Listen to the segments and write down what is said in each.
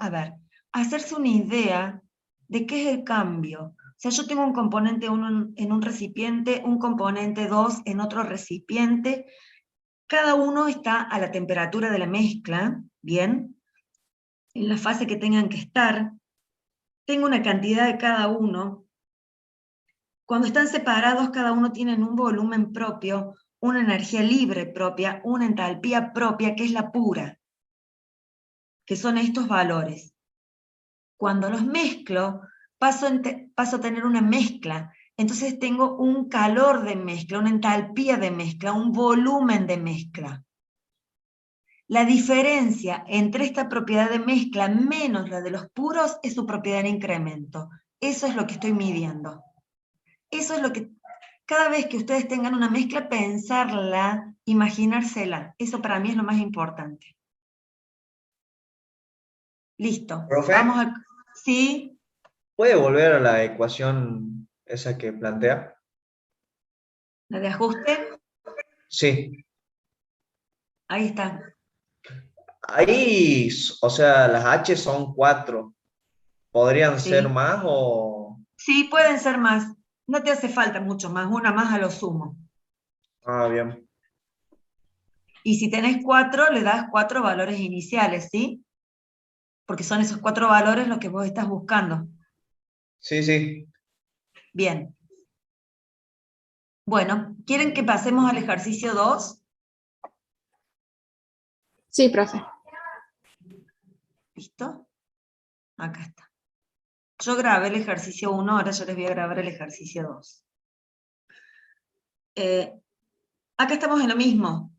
a ver, hacerse una idea de qué es el cambio. O sea, yo tengo un componente 1 en un recipiente, un componente 2 en otro recipiente, cada uno está a la temperatura de la mezcla, ¿bien? En la fase que tengan que estar. Tengo una cantidad de cada uno. Cuando están separados, cada uno tiene un volumen propio, una energía libre propia, una entalpía propia, que es la pura, que son estos valores. Cuando los mezclo, paso a tener una mezcla. Entonces tengo un calor de mezcla, una entalpía de mezcla, un volumen de mezcla. La diferencia entre esta propiedad de mezcla menos la de los puros es su propiedad de incremento. Eso es lo que estoy midiendo. Eso es lo que, cada vez que ustedes tengan una mezcla, pensarla, imaginársela. Eso para mí es lo más importante. Listo. ¿Profe? Vamos a... ¿Sí? ¿Puede volver a la ecuación esa que plantea? ¿La de ajuste? Sí. Ahí está. Ahí, o sea, las H son 4. ¿Podrían ser Sí. más o...? Sí, pueden ser más. No te hace falta mucho más, una más a lo sumo. Ah, bien. Y si tenés 4, le das 4 valores iniciales, ¿sí? Porque son esos 4 valores los que vos estás buscando. Sí, sí. Bien. Bueno, ¿quieren que pasemos al ejercicio 2? Sí, profe. ¿Listo? Acá está. Yo grabé el ejercicio 1, ahora yo les voy a grabar el ejercicio 2. Acá estamos en lo mismo.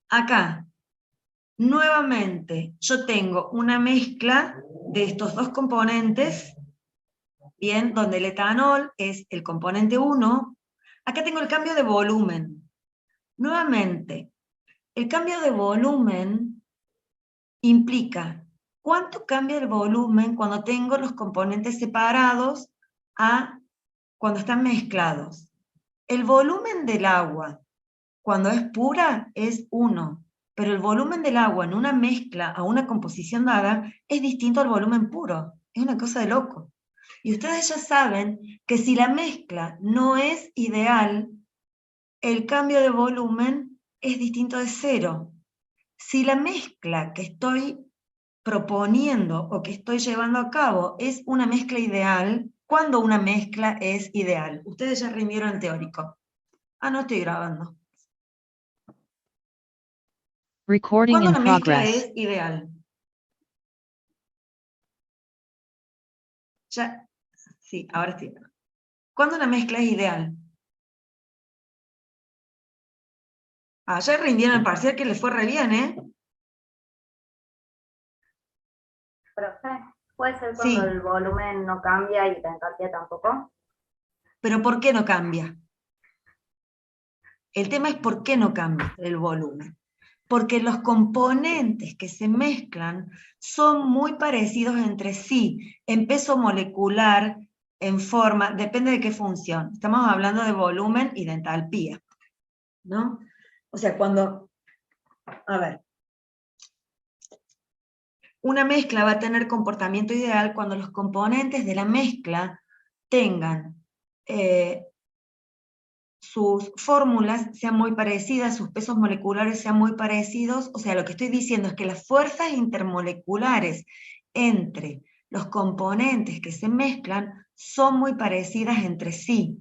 Acá, nuevamente, yo tengo una mezcla de estos dos componentes, bien, donde el etanol es el componente 1. Acá tengo el cambio de volumen. Nuevamente, el cambio de volumen implica cuánto cambia el volumen cuando tengo los componentes separados a cuando están mezclados. El volumen del agua, cuando es pura, es 1, pero el volumen del agua en una mezcla a una composición dada es distinto al volumen puro. Es una cosa de loco. Y ustedes ya saben que si la mezcla no es ideal, el cambio de volumen es distinto de 0. Si la mezcla que estoy proponiendo o que estoy llevando a cabo es una mezcla ideal, ¿cuándo una mezcla es ideal? Ustedes ya rindieron el teórico. Ah, no estoy grabando. Recording ¿Cuándo in una mezcla progress. es ideal? Ya, sí, ahora estoy. ¿Cuándo una mezcla es ideal? Ah, ya rindieron el parcial que les fue re bien, ¿eh? Profe, ¿puede ser cuando Sí, el volumen no cambia y la entalpía tampoco? pero ¿por qué no cambia? El tema es por qué no cambia el volumen. Porque los componentes que se mezclan son muy parecidos entre sí, en peso molecular, en forma, depende de qué función. Estamos hablando de volumen y de entalpía, ¿no? O sea, cuando, a ver, una mezcla va a tener comportamiento ideal cuando los componentes de la mezcla tengan sus fórmulas sean muy parecidas, sus pesos moleculares sean muy parecidos. O sea, lo que estoy diciendo es que las fuerzas intermoleculares entre los componentes que se mezclan son muy parecidas entre sí.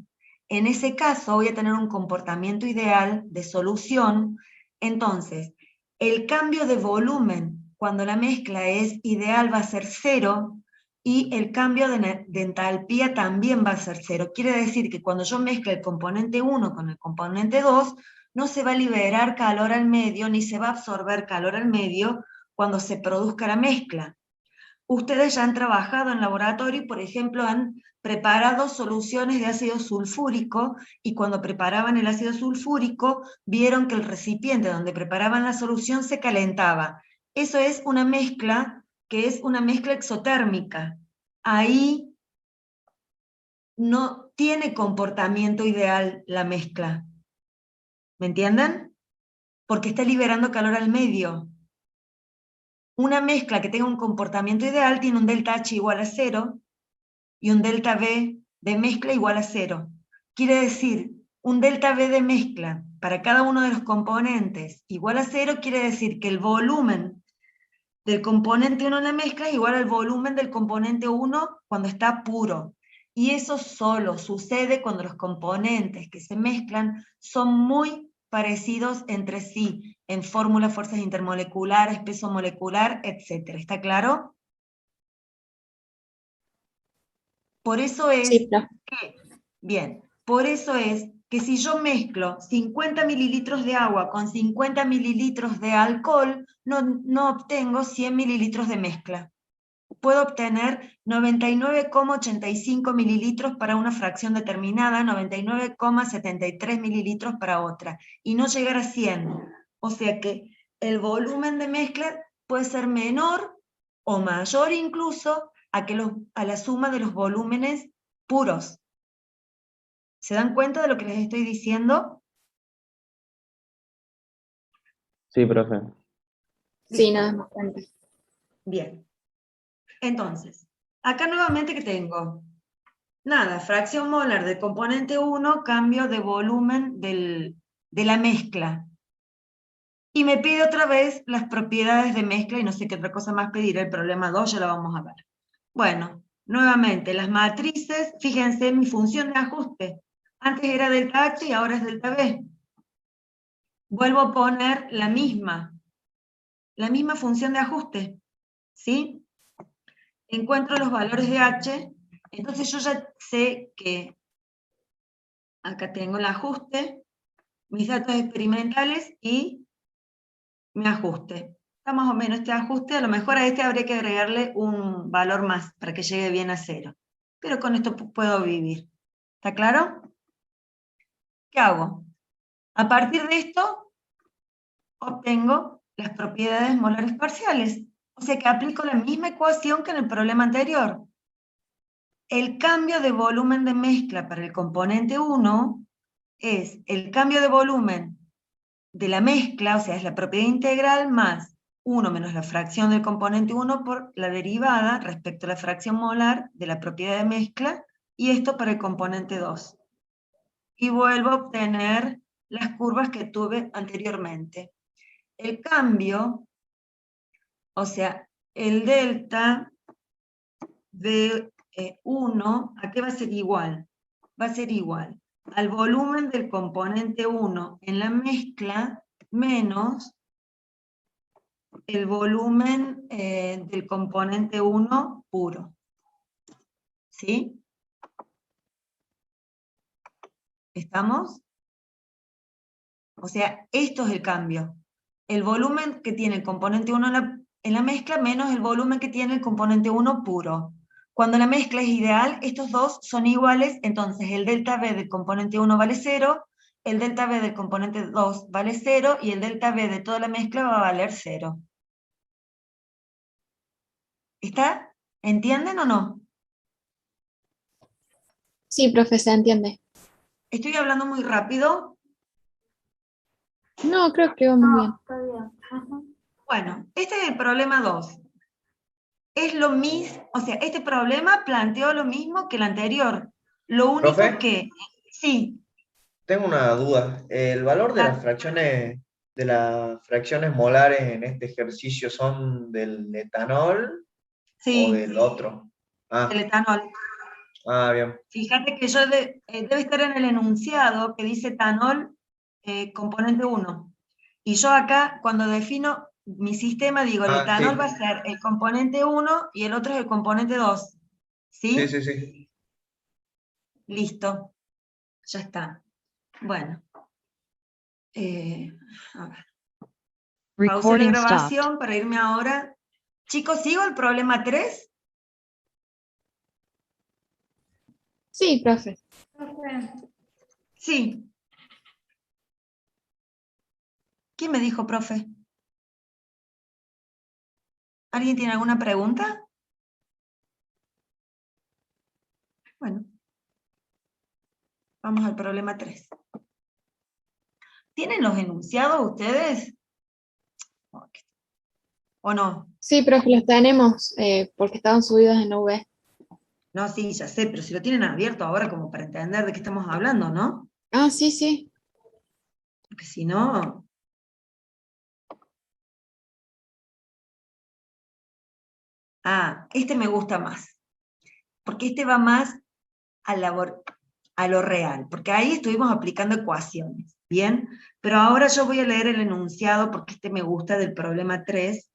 En ese caso voy a tener un comportamiento ideal de solución. Entonces, el cambio de volumen cuando la mezcla es ideal va a ser 0, y el cambio de entalpía también va a ser 0. Quiere decir que cuando yo mezclo el componente 1 con el componente 2, no se va a liberar calor al medio, ni se va a absorber calor al medio cuando se produzca la mezcla. Ustedes ya han trabajado en laboratorio y, por ejemplo, han preparado soluciones de ácido sulfúrico, y cuando preparaban el ácido sulfúrico, vieron que el recipiente donde preparaban la solución se calentaba. Eso es una mezcla que es una mezcla exotérmica. Ahí no tiene comportamiento ideal la mezcla. ¿Me entienden? Porque está liberando calor al medio. una mezcla que tenga un comportamiento ideal tiene un delta H igual a 0 y un delta V de mezcla igual a 0. Quiere decir, un delta V de mezcla para cada uno de los componentes igual a 0 quiere decir que el volumen del componente 1 en la mezcla es igual al volumen del componente 1 cuando está puro. Y eso solo sucede cuando los componentes que se mezclan son muy parecidos entre sí, en fórmula, fuerzas intermoleculares, peso molecular, etc. ¿Está claro? Por eso es Sí, profe. Bien, por eso es que si yo mezclo 50 mililitros de agua con 50 mililitros de alcohol, no obtengo 100 mililitros de mezcla. Puedo obtener 99,85 mililitros para una fracción determinada, 99,73 mililitros para otra, y no llegar a 100. O sea que el volumen de mezcla puede ser menor o mayor incluso a la suma de los volúmenes puros. ¿Se dan cuenta de lo que les estoy diciendo? Sí, profe. Sí, Listo. nos damos cuenta. Bien. Entonces, acá nuevamente que tengo, nada, fracción molar del componente 1, cambio de volumen de la mezcla. Y me pide otra vez las propiedades de mezcla y no sé qué otra cosa más pedir, el problema 2 ya lo vamos a ver. Bueno, nuevamente, las matrices, fíjense en mi función de ajuste. Antes era delta H y ahora es delta V. Vuelvo a poner la misma función de ajuste, ¿sí? Encuentro los valores de H, entonces yo ya sé que acá tengo el ajuste, mis datos experimentales y mi ajuste. Está más o menos este ajuste, a lo mejor a este habría que agregarle un valor más para que llegue bien a 0. Pero con esto puedo vivir. ¿Está claro? ¿Qué hago? A partir de esto, obtengo las propiedades molares parciales. O sea que aplico la misma ecuación que en el problema anterior. El cambio de volumen de mezcla para el componente 1 es el cambio de volumen de la mezcla, o sea, es la propiedad integral más 1 menos la fracción del componente 1 por la derivada respecto a la fracción molar de la propiedad de mezcla, y esto para el componente 2. Y vuelvo a obtener las curvas que tuve anteriormente. El cambio, o sea, el delta de 1, ¿a qué va a ser igual? Va a ser igual al volumen del componente 1 en la mezcla menos el volumen del componente 1 puro. ¿Sí? ¿Estamos? O sea, esto es el cambio. El volumen que tiene el componente 1 en la mezcla menos el volumen que tiene el componente 1 puro. Cuando la mezcla es ideal, estos dos son iguales, entonces el delta V del componente 1 vale 0, el delta V del componente 2 vale 0, y el delta V de toda la mezcla va a valer 0. ¿Está? ¿Entienden o no? Sí, profe, se entiende. ¿Estoy hablando muy rápido? No, creo que va muy bien. No, está bien. Ajá. Bueno, este es el problema 2. Es lo mismo, o sea, este problema planteó lo mismo que el anterior. Lo único Profe, que, sí, tengo una duda. ¿El valor ah, de las fracciones molares en este ejercicio son del etanol o sí, del otro? del Ah, etanol. bien. Fíjate que yo debe estar en el enunciado que dice etanol componente 1. Y yo acá, cuando defino mi sistema, digo, el Ah, etanol va a sí. ser el componente 1 y el otro es el componente 2. Sí, ¿Sí? sí, sí. Listo. Ya está. Bueno. A ver. Pausé la Recording stopped. grabación para irme ahora. Chicos, ¿sigo el problema 3? Sí, profe. Sí. ¿Quién me dijo, profe? ¿Alguien tiene alguna pregunta? Bueno. Vamos al problema 3. ¿Tienen los enunciados ustedes? ¿O no? Sí, profe, los tenemos porque estaban subidos en V. No, sí, ya sé, pero si lo tienen abierto ahora como para entender de qué estamos hablando, ¿no? Ah, sí, sí. Porque si no... Ah, este me gusta más, porque este va más a lo real, porque ahí estuvimos aplicando ecuaciones, ¿bien? Pero ahora yo voy a leer el enunciado porque este me gusta del problema 3.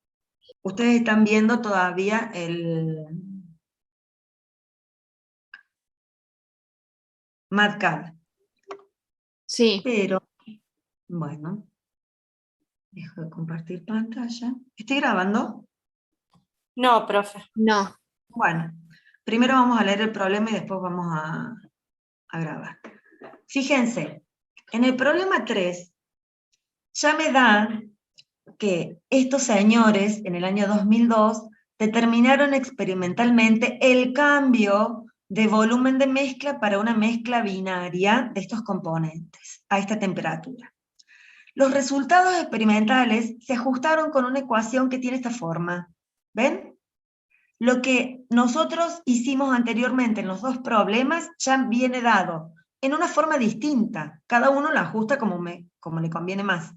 Ustedes están viendo todavía el MATCAD, Sí, pero, bueno, dejo de compartir pantalla. ¿Estoy grabando? No, profe. no. Bueno, primero vamos a leer el problema y después vamos a grabar. Fíjense, en el problema 3 ya me da que estos señores en el año 2002 determinaron experimentalmente el cambio de volumen de mezcla para una mezcla binaria de estos componentes a esta temperatura. Los resultados experimentales se ajustaron con una ecuación que tiene esta forma. ¿Ven? Lo que nosotros hicimos anteriormente en los dos problemas ya viene dado en una forma distinta. Cada uno la ajusta como le conviene más.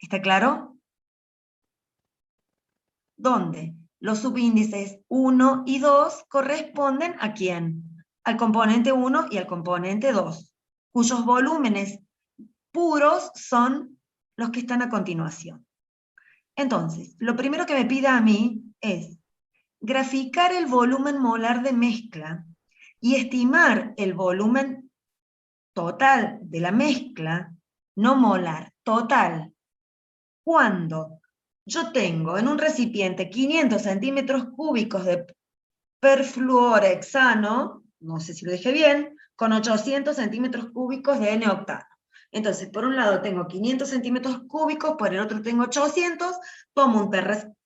¿Está claro? Donde los subíndices 1 y 2 corresponden ¿a quién? Al componente 1 y al componente 2, cuyos volúmenes puros son los que están a continuación. Entonces, lo primero que me pide a mí es graficar el volumen molar de mezcla y estimar el volumen total de la mezcla, no molar, total, cuando yo tengo en un recipiente 500 centímetros cúbicos de perfluorhexano, no sé si lo dije bien, con 800 centímetros cúbicos de N-octano. Entonces, por un lado tengo 500 centímetros cúbicos, por el otro tengo 800, tomo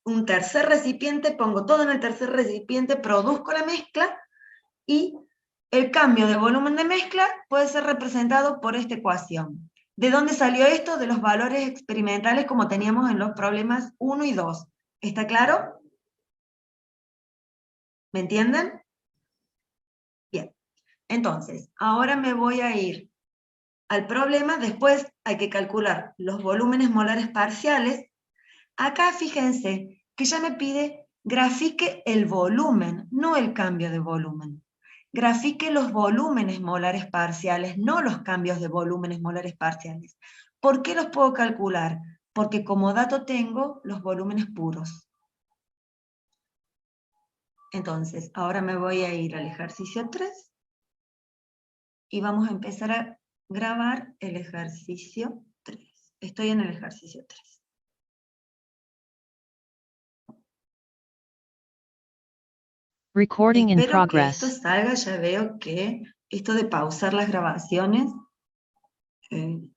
un tercer recipiente, pongo todo en el tercer recipiente, produzco la mezcla, y el cambio de volumen de mezcla puede ser representado por esta ecuación. ¿De dónde salió esto? De los valores experimentales como teníamos en los problemas 1 y 2. ¿Está claro? ¿Me entienden? Bien. Entonces, ahora me voy a ir al problema. Después hay que calcular los volúmenes molares parciales. Acá fíjense que ya me pide grafique el volumen, no el cambio de volumen. Grafique los volúmenes molares parciales, no los cambios de volúmenes molares parciales. ¿Por qué los puedo calcular? Porque como dato tengo los volúmenes puros. Entonces, ahora me voy a ir al ejercicio 3 y vamos a empezar a grabar el ejercicio 3. Estoy en el ejercicio 3. Recording in Espero que esto progress. salga. Ya veo que esto de pausar las grabaciones. Bien.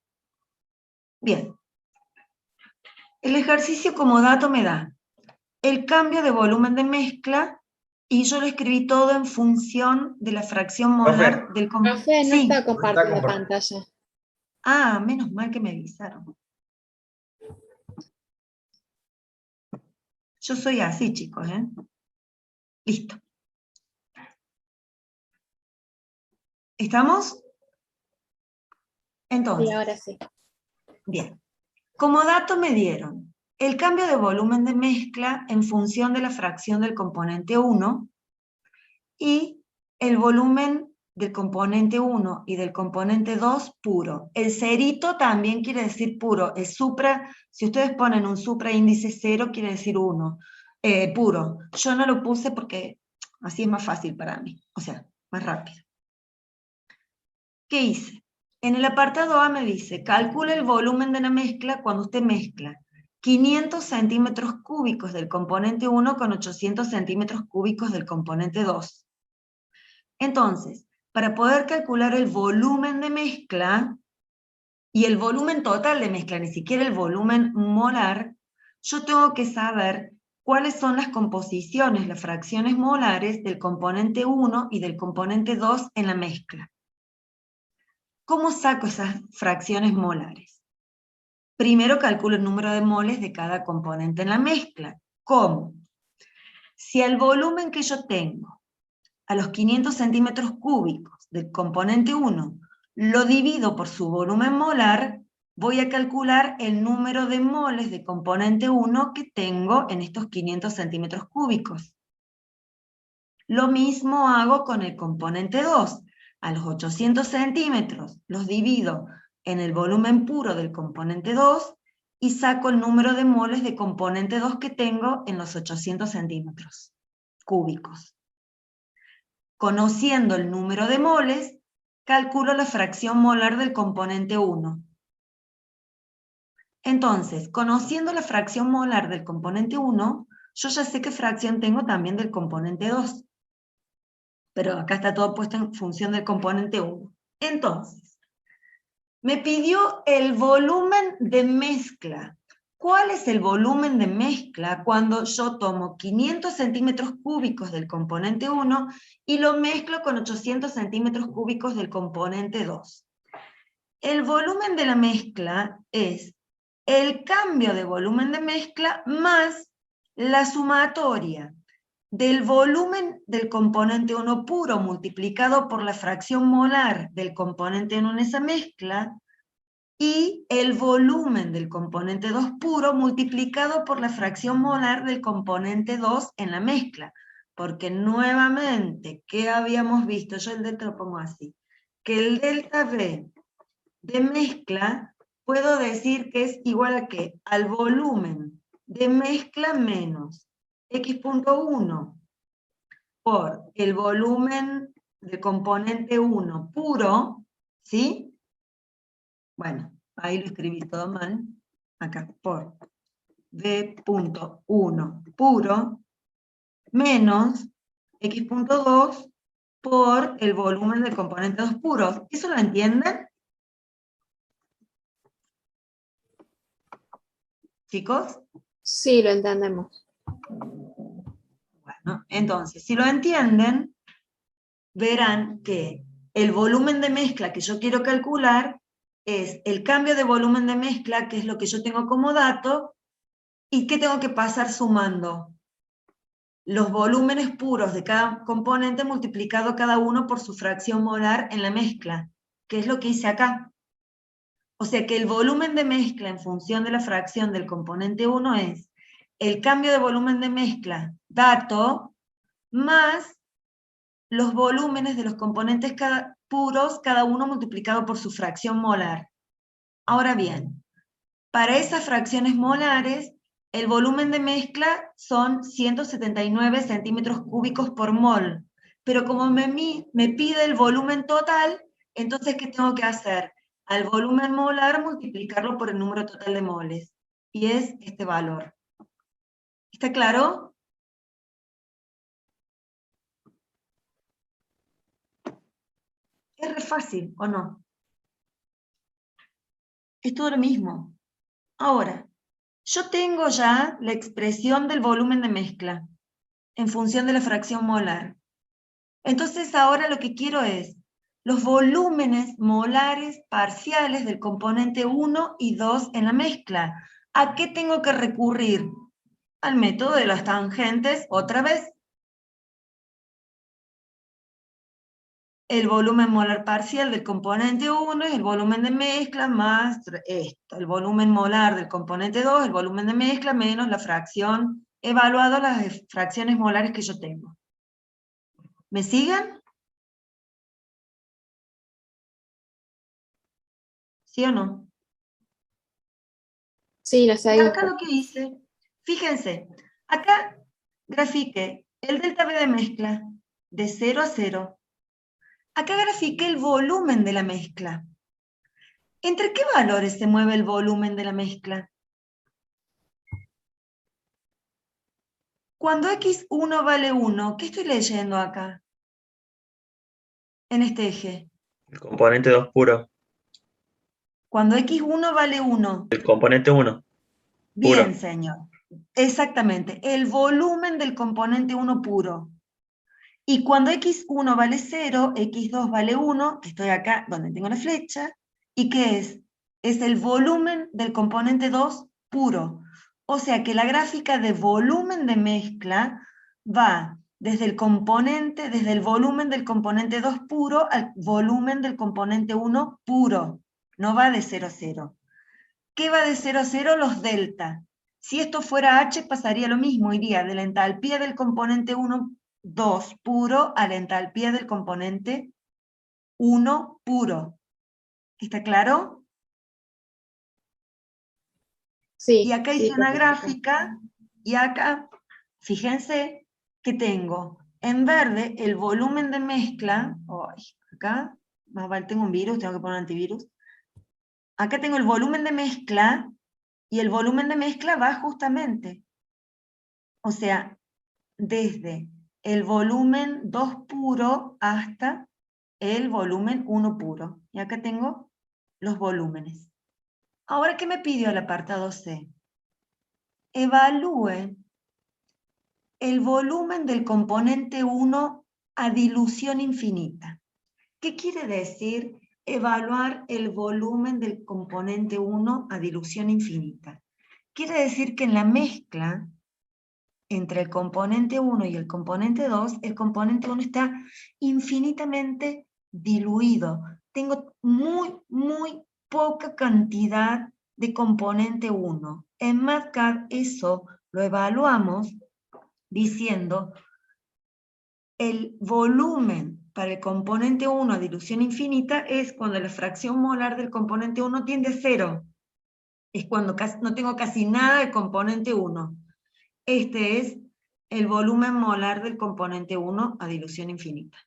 El ejercicio como dato me da el cambio de volumen de mezcla y yo lo escribí todo en función de la fracción molar Profe. del componente. Profe, no Sí. está compartiendo compartiendo. pantalla. Ah, menos mal que me avisaron. Yo soy así, chicos, ¿eh? Listo. ¿Estamos? Sí, Entonces, ahora sí. bien. Como dato me dieron el cambio de volumen de mezcla en función de la fracción del componente 1 y el volumen del componente 1 y del componente 2 puro. El cerito también quiere decir puro. El supra, si ustedes ponen un supra índice 0, quiere decir 1, puro. Yo no lo puse porque así es más fácil para mí, o sea, más rápido. ¿Qué hice? En el apartado A me dice, calcula el volumen de la mezcla cuando usted mezcla 500 centímetros cúbicos del componente 1 con 800 centímetros cúbicos del componente 2. Entonces, para poder calcular el volumen de mezcla y el volumen total de mezcla, ni siquiera el volumen molar, yo tengo que saber cuáles son las composiciones, las fracciones molares del componente 1 y del componente 2 en la mezcla. ¿Cómo saco esas fracciones molares? Primero calculo el número de moles de cada componente en la mezcla. ¿Cómo? Si al volumen que yo tengo, a los 500 centímetros cúbicos del componente 1, lo divido por su volumen molar, voy a calcular el número de moles de componente 1 que tengo en estos 500 centímetros cúbicos. Lo mismo hago con el componente 2. A los 800 centímetros los divido en el volumen puro del componente 2 y saco el número de moles de componente 2 que tengo en los 800 centímetros cúbicos. Conociendo el número de moles, calculo la fracción molar del componente 1. Entonces, conociendo la fracción molar del componente 1, yo ya sé qué fracción tengo también del componente 2. Pero acá está todo puesto en función del componente 1. Entonces, me pidió el volumen de mezcla. ¿Cuál es el volumen de mezcla cuando yo tomo 500 centímetros cúbicos del componente 1 y lo mezclo con 800 centímetros cúbicos del componente 2? El volumen de la mezcla es el cambio de volumen de mezcla más la sumatoria del volumen del componente 1 puro multiplicado por la fracción molar del componente 1 en esa mezcla y el volumen del componente 2 puro multiplicado por la fracción molar del componente 2 en la mezcla. Porque nuevamente, ¿qué habíamos visto? Yo el delta lo pongo así. Que el delta V de mezcla puedo decir que es igual a ¿qué? Al volumen de mezcla menos x.1 por el volumen del componente 1 puro, ¿sí? Bueno, ahí lo escribí todo mal, acá, por v.1 puro menos x.2 por el volumen del componente 2 puro. ¿Eso lo entienden? ¿Chicos? Sí, lo entendemos. Bueno, entonces, si lo entienden, verán que el volumen de mezcla que yo quiero calcular es el cambio de volumen de mezcla, que es lo que yo tengo como dato, y que tengo que pasar sumando los volúmenes puros de cada componente multiplicado cada uno por su fracción molar en la mezcla, que es lo que hice acá. O sea que el volumen de mezcla en función de la fracción del componente 1 es el cambio de volumen de mezcla, dato, más los volúmenes de los componentes puros, cada uno multiplicado por su fracción molar. Ahora bien, para esas fracciones molares, el volumen de mezcla son 179 centímetros cúbicos por mol. Pero como me pide el volumen total, entonces ¿qué tengo que hacer? Al volumen molar multiplicarlo por el número total de moles. Y es este valor. ¿Está claro? Es re fácil, ¿o no? Es todo lo mismo. Ahora, yo tengo ya la expresión del volumen de mezcla en función de la fracción molar. Entonces ahora lo que quiero es los volúmenes molares parciales del componente 1 y 2 en la mezcla. ¿A qué tengo que recurrir? Al método de las tangentes otra vez. El volumen molar parcial del componente 1 es el volumen de mezcla más esto, el volumen molar del componente 2, el volumen de mezcla menos la fracción, evaluado las fracciones molares que yo tengo. ¿Me siguen? ¿Sí o no? Sí, lo Y seguimos. acá lo que hice, fíjense, acá grafiqué el delta V de mezcla de 0 a 0. Acá grafiqué el volumen de la mezcla. ¿Entre qué valores se mueve el volumen de la mezcla? Cuando x1 vale 1, ¿qué estoy leyendo acá? En este eje. El componente 2 puro. Cuando x1 vale 1. El componente 1. Bien, Puro. señor. Exactamente. El volumen del componente 1 puro. Y cuando x1 vale 0, x2 vale 1, que estoy acá donde tengo la flecha, ¿y qué es? Es el volumen del componente 2 puro. O sea que la gráfica de volumen de mezcla va desde el componente, desde el volumen del componente 2 puro al volumen del componente 1 puro. No va de 0 a 0. ¿Qué va de 0 a 0? Los delta. Si esto fuera H pasaría lo mismo, iría de la entalpía del componente 1, 2 puro a la entalpía del componente 1 puro. ¿Está claro? Y Sí, acá sí, hice una perfecto. gráfica, y acá, fíjense que tengo en verde el volumen de mezcla, acá, más vale tengo un virus, tengo que poner antivirus. Acá tengo el volumen de mezcla, y el volumen de mezcla va justamente, o sea, desde el volumen 2 puro hasta el volumen 1 puro. Y acá tengo los volúmenes. Ahora, ¿qué me pidió el apartado C? Evalúe el volumen del componente 1 a dilución infinita. ¿Qué quiere decir evaluar el volumen del componente 1 a dilución infinita? Quiere decir que en la mezcla entre el componente 1 y el componente 2, el componente 1 está infinitamente diluido. Tengo muy poca cantidad de componente 1. En MATCAD eso lo evaluamos diciendo el volumen para el componente 1 a dilución infinita es cuando la fracción molar del componente 1 tiende a 0. Es cuando no tengo casi nada de componente 1. Este es el volumen molar del componente 1 a dilución infinita.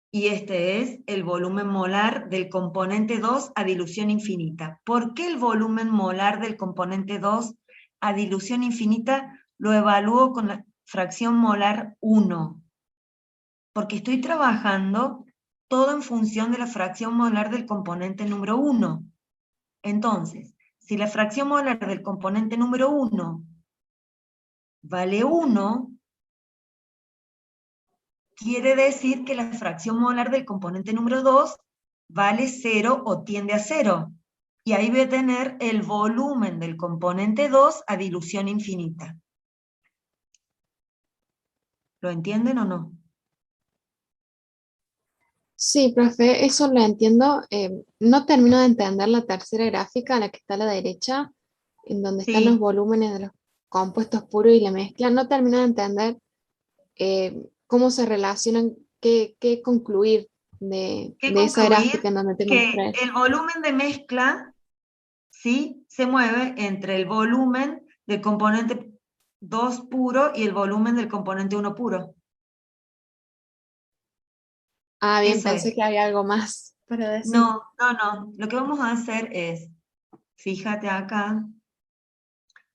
Y este es el volumen molar del componente 2 a dilución infinita. ¿Por qué el volumen molar del componente 2 a dilución infinita lo evalúo con la fracción molar 1? Porque estoy trabajando todo en función de la fracción molar del componente número 1. Entonces, si la fracción molar del componente número 1 vale 1, quiere decir que la fracción molar del componente número 2 vale 0 o tiende a 0. Y ahí voy a tener el volumen del componente 2 a dilución infinita. ¿Lo entienden o no? Sí, profe, eso lo entiendo. No termino de entender la tercera gráfica, la que está a la derecha, en donde están los Sí. volúmenes de los compuestos puros y la mezcla. No termino de entender cómo se relacionan, qué concluir ¿Qué de esa concluir? gráfica en donde tengo los Que tres. el volumen de mezcla, ¿sí?, se mueve entre el volumen del componente 2 puro y el volumen del componente 1 puro. Ah, bien, Eso pensé es. que había algo más para decir. No. Lo que vamos a hacer es, fíjate acá,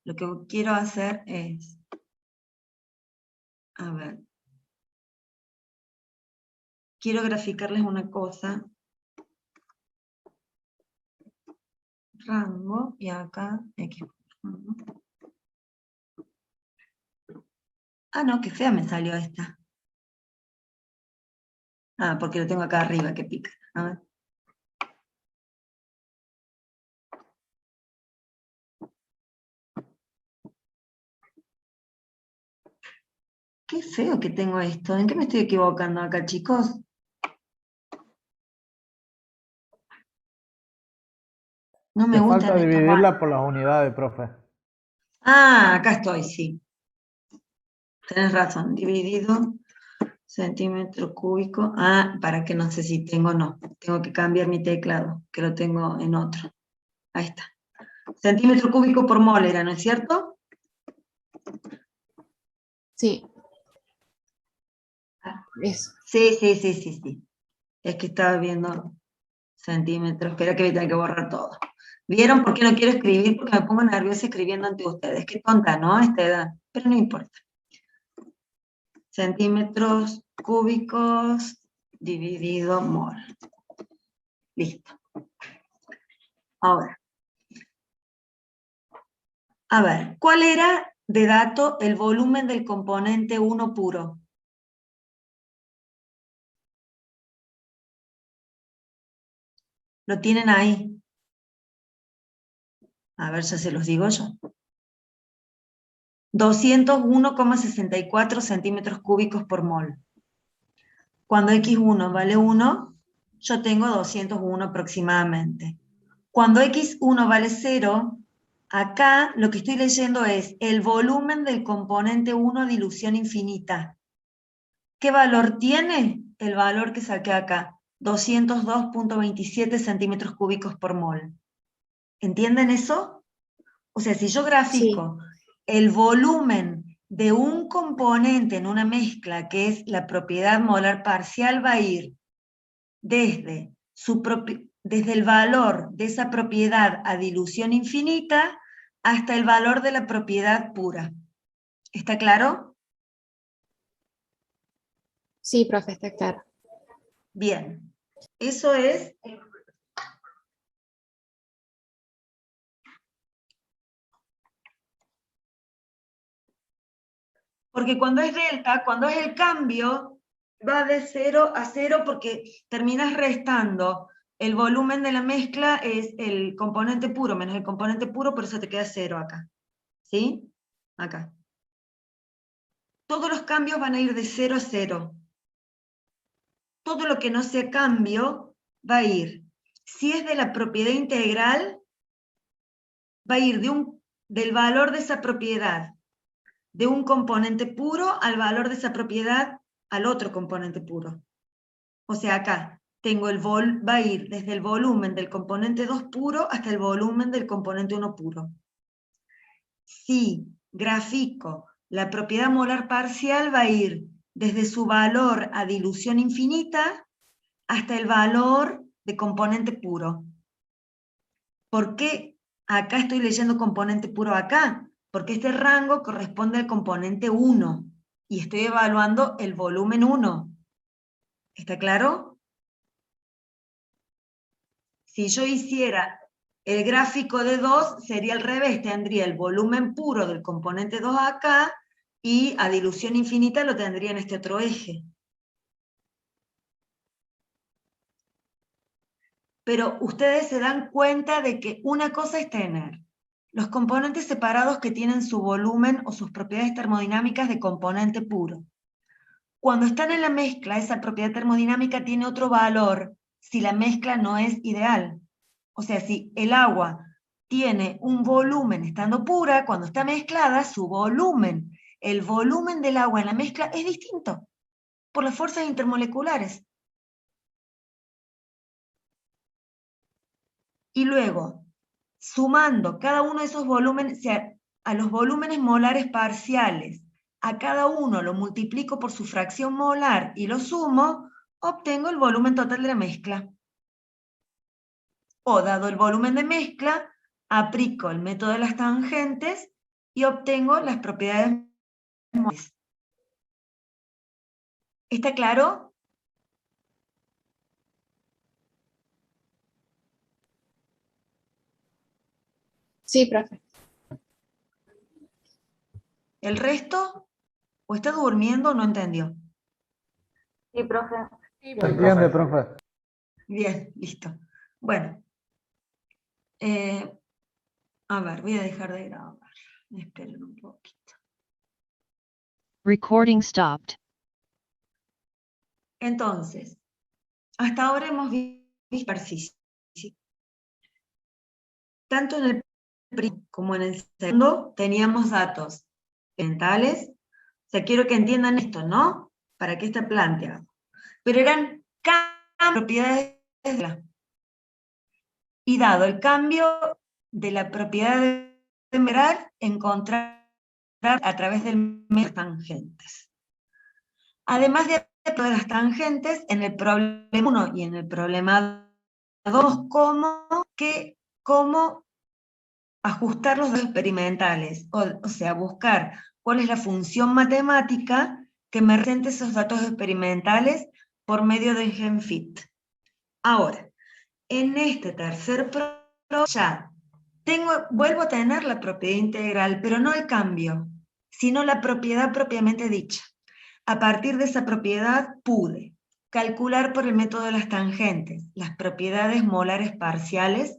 lo que quiero hacer es, a ver, quiero graficarles una cosa, rango, y acá, X. Ah, no, qué fea me salió esta. Ah, porque lo tengo acá arriba, que pica. A ver. Qué feo que tengo esto. ¿En qué me estoy equivocando acá, chicos? No me Te gustan falta estos. dividirla por las unidades, profe. Ah, acá estoy, sí. Tenés razón, dividido centímetro cúbico. Ah, para que no sé si tengo, no. Tengo que cambiar mi teclado, que lo tengo en otro. Ahí está. Centímetro cúbico por mol era, ¿no es cierto? Sí, eso. Sí. Es que estaba viendo centímetros. Espera que voy a tener que borrar todo. ¿Vieron por qué no quiero escribir? Porque me pongo nerviosa escribiendo ante ustedes. Qué tonta, ¿no? A esta edad. Pero no importa. Centímetros cúbicos dividido mol. Listo. Ahora, a ver, ¿cuál era de dato el volumen del componente 1 puro? ¿Lo tienen ahí? A ver, ya se los digo yo. 201,64 centímetros cúbicos por mol. Cuando X1 vale 1, yo tengo 201 aproximadamente. Cuando X1 vale 0, acá lo que estoy leyendo es el volumen del componente 1 a dilución infinita. ¿Qué valor tiene? El valor que saqué acá, 202,27 centímetros cúbicos por mol. ¿Entienden eso? O sea, si yo grafico el volumen de un componente en una mezcla, que es la propiedad molar parcial, va a ir desde el valor de esa propiedad a dilución infinita hasta el valor de la propiedad pura. ¿Está claro? Sí, profe, está claro. Bien. Eso es... Porque cuando es delta, cuando es el cambio, va de 0 a 0 porque terminas restando. El volumen de la mezcla es el componente puro menos el componente puro, por eso te queda 0 acá. ¿Sí? Acá. Todos los cambios van a ir de 0 a 0. Todo lo que no sea cambio va a ir. Si es de la propiedad integral, va a ir del valor de esa propiedad, de un componente puro al valor de esa propiedad al otro componente puro. O sea, acá tengo va a ir desde el volumen del componente 2 puro hasta el volumen del componente 1 puro. Si grafico la propiedad molar parcial, va a ir desde su valor a dilución infinita hasta el valor de componente puro. ¿Por qué acá estoy leyendo componente puro acá? Porque este rango corresponde al componente 1 y estoy evaluando el volumen 1. ¿Está claro? Si yo hiciera el gráfico de 2, sería al revés, tendría el volumen puro del componente 2 acá y a dilución infinita lo tendría en este otro eje. Pero ustedes se dan cuenta de que una cosa es tener los componentes separados que tienen su volumen o sus propiedades termodinámicas de componente puro. Cuando están en la mezcla, esa propiedad termodinámica tiene otro valor si la mezcla no es ideal. O sea, si el agua tiene un volumen estando pura, cuando está mezclada, su volumen, el volumen del agua en la mezcla es distinto por las fuerzas intermoleculares. Y luego, sumando cada uno de esos volúmenes, o sea, a los volúmenes molares parciales, a cada uno lo multiplico por su fracción molar y lo sumo, obtengo el volumen total de la mezcla. O, dado el volumen de mezcla, aplico el método de las tangentes y obtengo las propiedades molares. ¿Está claro? Sí, profe. ¿El resto? ¿O está durmiendo o no entendió? Sí, profe. Entiende, profe. Bien, listo. Bueno. A ver, voy a dejar de grabar. Esperen un poquito. Recording stopped. Entonces, hasta ahora hemos visto ejercicio. Tanto en el primero como en el segundo teníamos datos mentales. O sea, quiero que entiendan esto, ¿no? ¿Para qué está planteado? Pero eran propiedades de la... Y dado el cambio de la propiedad de mirar, encontrar a través del método de tangentes. Además de todas las tangentes, en el problema 1 y en el problema 2, cómo ajustar los datos experimentales, o sea, buscar cuál es la función matemática que me represente esos datos experimentales por medio del GenFit. Ahora, en este tercer problema ya vuelvo a tener la propiedad integral, pero no el cambio, sino la propiedad propiamente dicha. A partir de esa propiedad pude calcular por el método de las tangentes las propiedades molares parciales,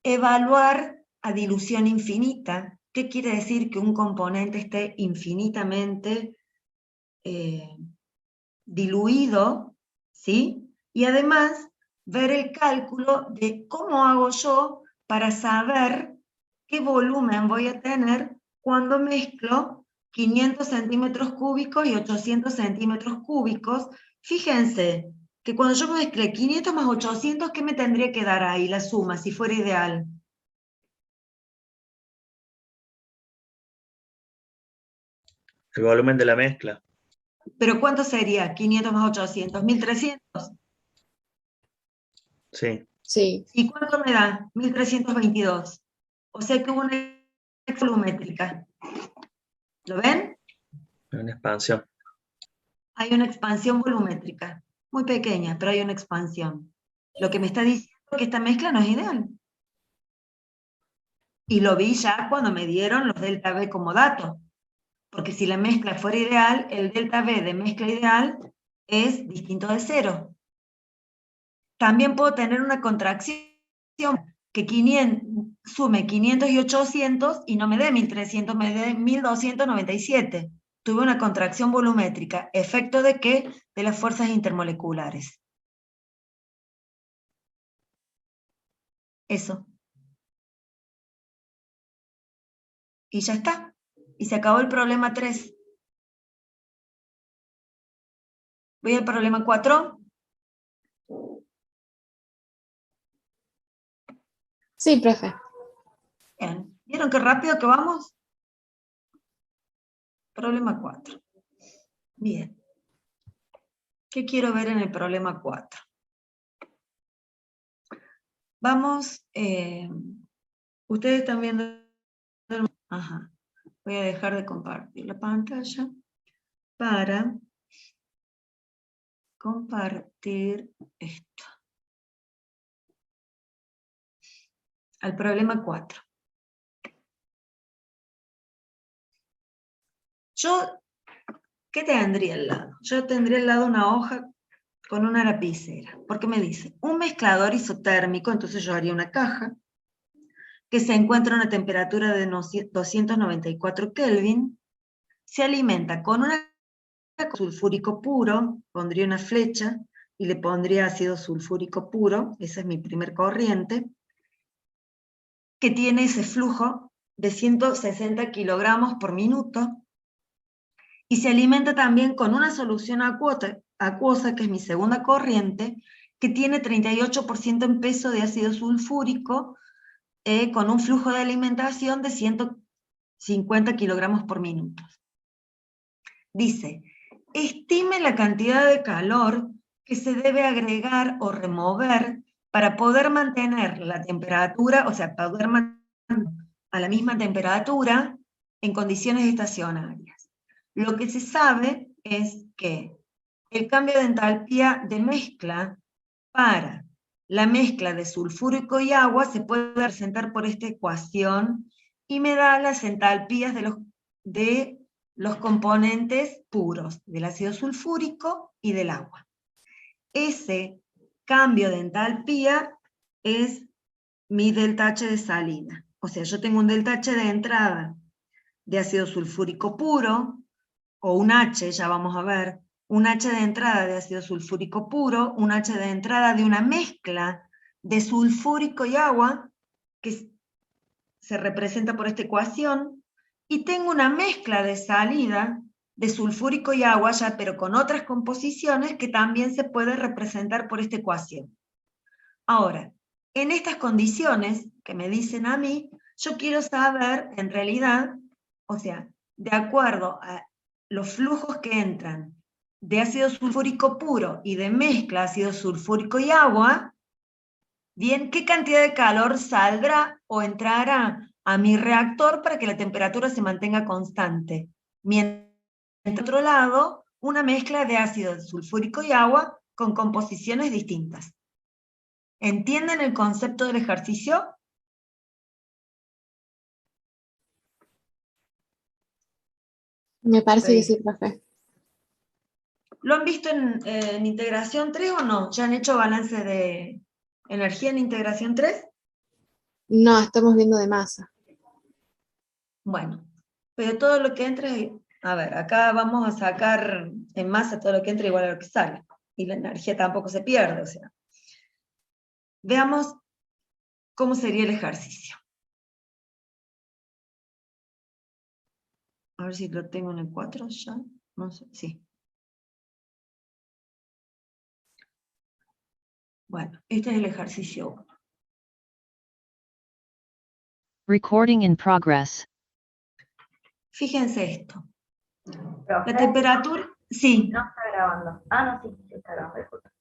evaluar a dilución infinita. ¿Qué quiere decir que un componente esté infinitamente diluido? ¿Sí? Y además, ver el cálculo de cómo hago yo para saber qué volumen voy a tener cuando mezclo 500 centímetros cúbicos y 800 centímetros cúbicos. Fíjense que cuando yo mezcle 500 más 800, ¿qué me tendría que dar ahí la suma, si fuera ideal? El volumen de la mezcla. ¿Pero cuánto sería 500 más 800? ¿1300? Sí. Sí. ¿Y cuánto me da? 1322. O sea que hubo una volumétrica. ¿Lo ven? Una expansión. Hay una expansión volumétrica. Muy pequeña, pero hay una expansión. Lo que me está diciendo es que esta mezcla no es ideal. Y lo vi ya cuando me dieron los delta V como dato. Porque si la mezcla fuera ideal, el delta V de mezcla ideal es distinto de 0. También puedo tener una contracción que sume 500 y 800 y no me dé 1300, me dé 1297. Tuve una contracción volumétrica. ¿Efecto de qué? De las fuerzas intermoleculares. Eso. Y ya está. Y se acabó el problema 3. Voy al problema 4. Sí, profe. Bien. ¿Vieron qué rápido que vamos? Problema 4. Bien. ¿Qué quiero ver en el problema 4? Vamos, ustedes están viendo. Ajá. Voy a dejar de compartir la pantalla para compartir esto. Al problema 4. Yo, ¿qué tendría al lado? Yo tendría al lado una hoja con una lapicera, porque me dice, un mezclador isotérmico, entonces yo haría una caja, que se encuentra a una temperatura de 294 Kelvin, se alimenta con sulfúrico puro, pondría una flecha, y le pondría ácido sulfúrico puro, esa es mi primer corriente, que tiene ese flujo de 160 kilogramos por minuto, y se alimenta también con una solución acuosa, que es mi segunda corriente, que tiene 38% en peso de ácido sulfúrico, con un flujo de alimentación de 150 kilogramos por minuto. Dice, estime la cantidad de calor que se debe agregar o remover para poder mantener la temperatura, o sea, poder mantener a la misma temperatura en condiciones estacionarias. Lo que se sabe es que el cambio de entalpía de mezcla para la mezcla de sulfúrico y agua se puede representar por esta ecuación y me da las entalpías de los componentes puros, del ácido sulfúrico y del agua. Ese cambio de entalpía es mi delta H de salida. O sea, yo tengo un delta H de entrada de ácido sulfúrico puro, o un H, ya vamos a ver, un H de entrada de ácido sulfúrico puro, un H de entrada de una mezcla de sulfúrico y agua, que se representa por esta ecuación, y tengo una mezcla de salida de sulfúrico y agua, ya, pero con otras composiciones que también se puede representar por esta ecuación. Ahora, en estas condiciones que me dicen a mí, yo quiero saber, en realidad, o sea, de acuerdo a los flujos que entran de ácido sulfúrico puro y de mezcla ácido sulfúrico y agua, bien, ¿qué cantidad de calor saldrá o entrará a mi reactor para que la temperatura se mantenga constante? Mientras, por otro lado, una mezcla de ácido sulfúrico y agua con composiciones distintas. ¿Entienden el concepto del ejercicio? Me parece que sí, profe. ¿Lo han visto en integración 3 o no? ¿Ya han hecho balance de energía en integración 3? No, estamos viendo de masa. Bueno, pero todo lo que entra, a ver, acá vamos a sacar en masa todo lo que entra igual a lo que sale. Y la energía tampoco se pierde, o sea. Veamos cómo sería el ejercicio. A ver si lo tengo en el 4 ya. No sé, sí. Bueno, este es el ejercicio 1. Recording in progress. Fíjense esto. Profe, La temperatura, sí. no está grabando. Ah, no, sí, sí está grabando. Disculpa.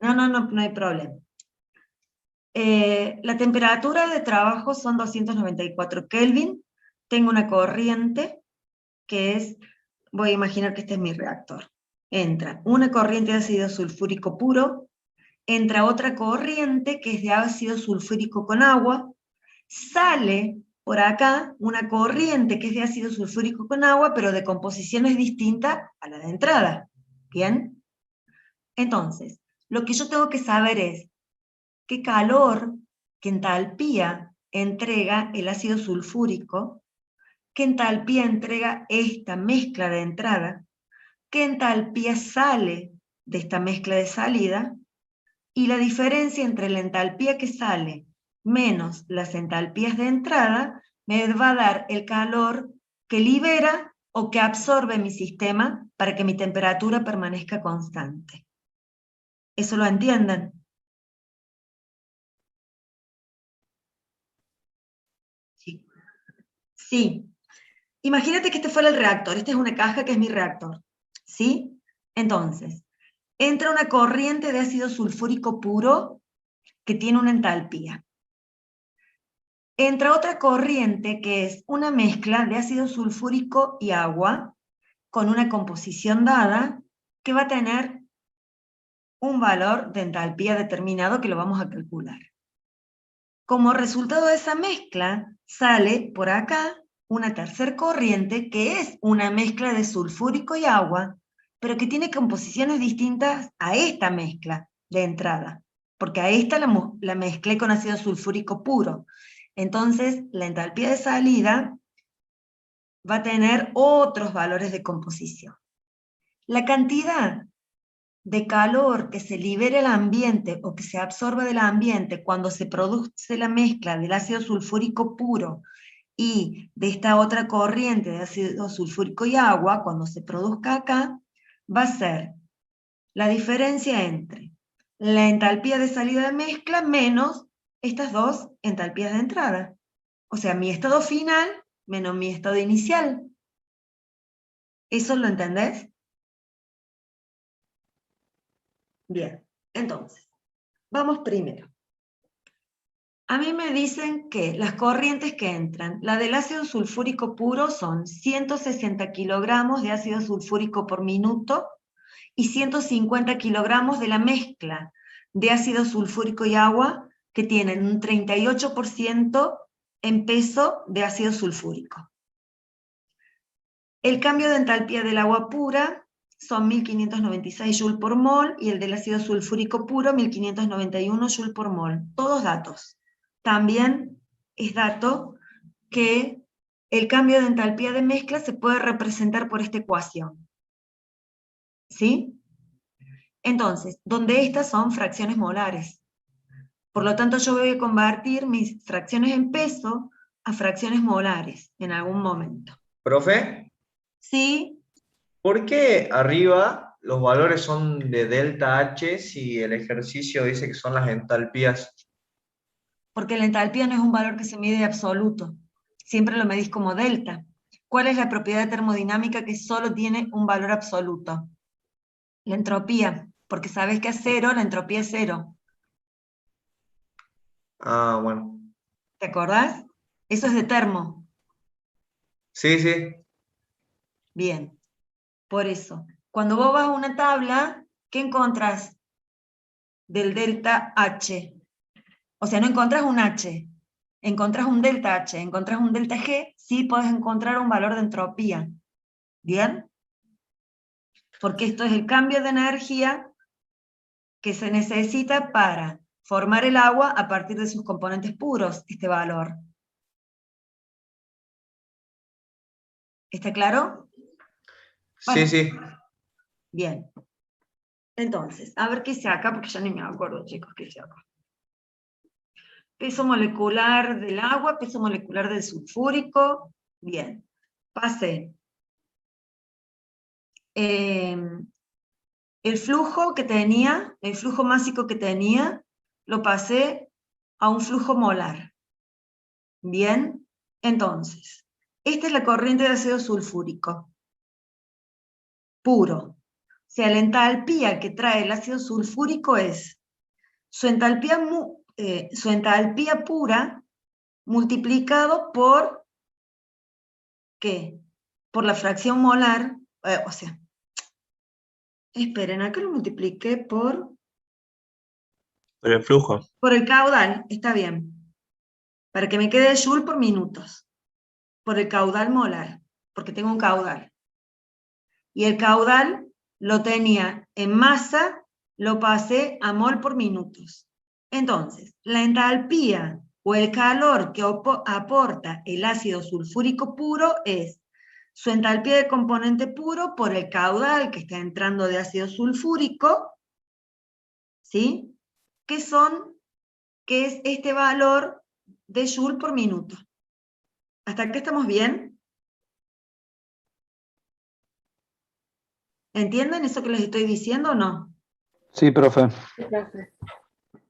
No hay problema. La temperatura de trabajo son 294 Kelvin. Tengo una corriente que es, voy a imaginar que este es mi reactor. Entra una corriente de ácido sulfúrico puro, entra otra corriente que es de ácido sulfúrico con agua, sale por acá una corriente que es de ácido sulfúrico con agua, pero de composiciones distintas a la de entrada. ¿Bien? Entonces, lo que yo tengo que saber es qué calor, qué entalpía entrega el ácido sulfúrico, qué entalpía entrega esta mezcla de entrada, qué entalpía sale de esta mezcla de salida, y la diferencia entre la entalpía que sale menos las entalpías de entrada me va a dar el calor que libera o que absorbe mi sistema para que mi temperatura permanezca constante. ¿Eso lo entienden? Sí. Sí. Imagínate que este fuera el reactor. Esta es una caja que es mi reactor. ¿Sí? Entonces, entra una corriente de ácido sulfúrico puro que tiene una entalpía. Entra otra corriente que es una mezcla de ácido sulfúrico y agua con una composición dada que va a tener un valor de entalpía determinado que lo vamos a calcular. Como resultado de esa mezcla, sale por acá una tercera corriente que es una mezcla de sulfúrico y agua, pero que tiene composiciones distintas a esta mezcla de entrada, porque a esta la mezclé con ácido sulfúrico puro. Entonces, la entalpía de salida va a tener otros valores de composición. La cantidad de calor que se libera al ambiente o que se absorbe del ambiente cuando se produce la mezcla del ácido sulfúrico puro y de esta otra corriente de ácido sulfúrico y agua, cuando se produzca acá, va a ser la diferencia entre la entalpía de salida de mezcla menos estas dos entalpías de entrada. O sea, mi estado final menos mi estado inicial. ¿Eso lo entendés? Bien, entonces, vamos primero. A mí me dicen que las corrientes que entran, la del ácido sulfúrico puro son 160 kilogramos de ácido sulfúrico por minuto y 150 kilogramos de la mezcla de ácido sulfúrico y agua que tienen un 38% en peso de ácido sulfúrico. El cambio de entalpía del agua pura son 1596 Joule por mol y el del ácido sulfúrico puro 1591 Joule por mol. Todos datos. También es dato que el cambio de entalpía de mezcla se puede representar por esta ecuación. ¿Sí? Entonces, donde estas son fracciones molares. Por lo tanto, yo voy a convertir mis fracciones en peso a fracciones molares en algún momento. Profe, ¿Sí? ¿por qué arriba los valores son de delta H si el ejercicio dice que son las entalpías? Porque la entalpía no es un valor que se mide absoluto. Siempre lo medís como delta. ¿Cuál es la propiedad termodinámica que solo tiene un valor absoluto? La entropía. Porque sabes que a cero, la entropía es cero. Ah, bueno. ¿Te acordás? Eso es de termo. Sí, sí. Bien. Por eso, cuando vos vas a una tabla, ¿qué encontrás del delta H? O sea, no encontrás un H, encontrás un delta H, encontrás un delta G, sí podés encontrar un valor de entropía. ¿Bien? Porque esto es el cambio de energía que se necesita para formar el agua a partir de sus componentes puros, este valor. ¿Está claro? Sí, sí. Bien. Entonces, a ver qué hice acá, porque ya ni me acuerdo, chicos, qué hice acá. Peso molecular del agua, peso molecular del sulfúrico. Bien. Pasé. El flujo que tenía, el flujo másico que tenía, lo pasé a un flujo molar. Bien. Entonces, esta es la corriente de ácido sulfúrico. Puro. O sea, la entalpía que trae el ácido sulfúrico es su entalpía pura multiplicado por, ¿qué? Por la fracción molar, o sea, esperen, acá lo multipliqué por el flujo. Por el caudal, está bien. Para que me quede joule por minutos. Por el caudal molar, porque tengo un caudal. Y el caudal lo tenía en masa, lo pasé a mol por minutos. Entonces, la entalpía o el calor que aporta el ácido sulfúrico puro es su entalpía de componente puro por el caudal que está entrando de ácido sulfúrico, ¿sí? Que es este valor de joule por minuto. ¿Hasta acá estamos bien? ¿Entienden eso que les estoy diciendo o no? Sí, profe.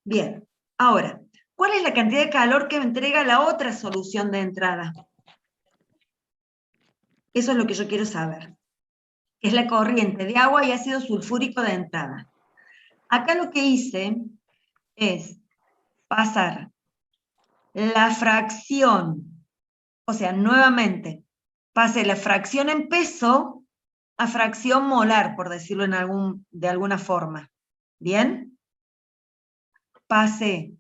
Bien. Ahora, ¿cuál es la cantidad de calor que entrega la otra solución de entrada? Eso es lo que yo quiero saber. Es la corriente de agua y ácido sulfúrico de entrada. Acá lo que hice es pasar la fracción, o sea, nuevamente, pasé la fracción en peso a fracción molar, por decirlo de alguna forma. ¿Bien? Pasé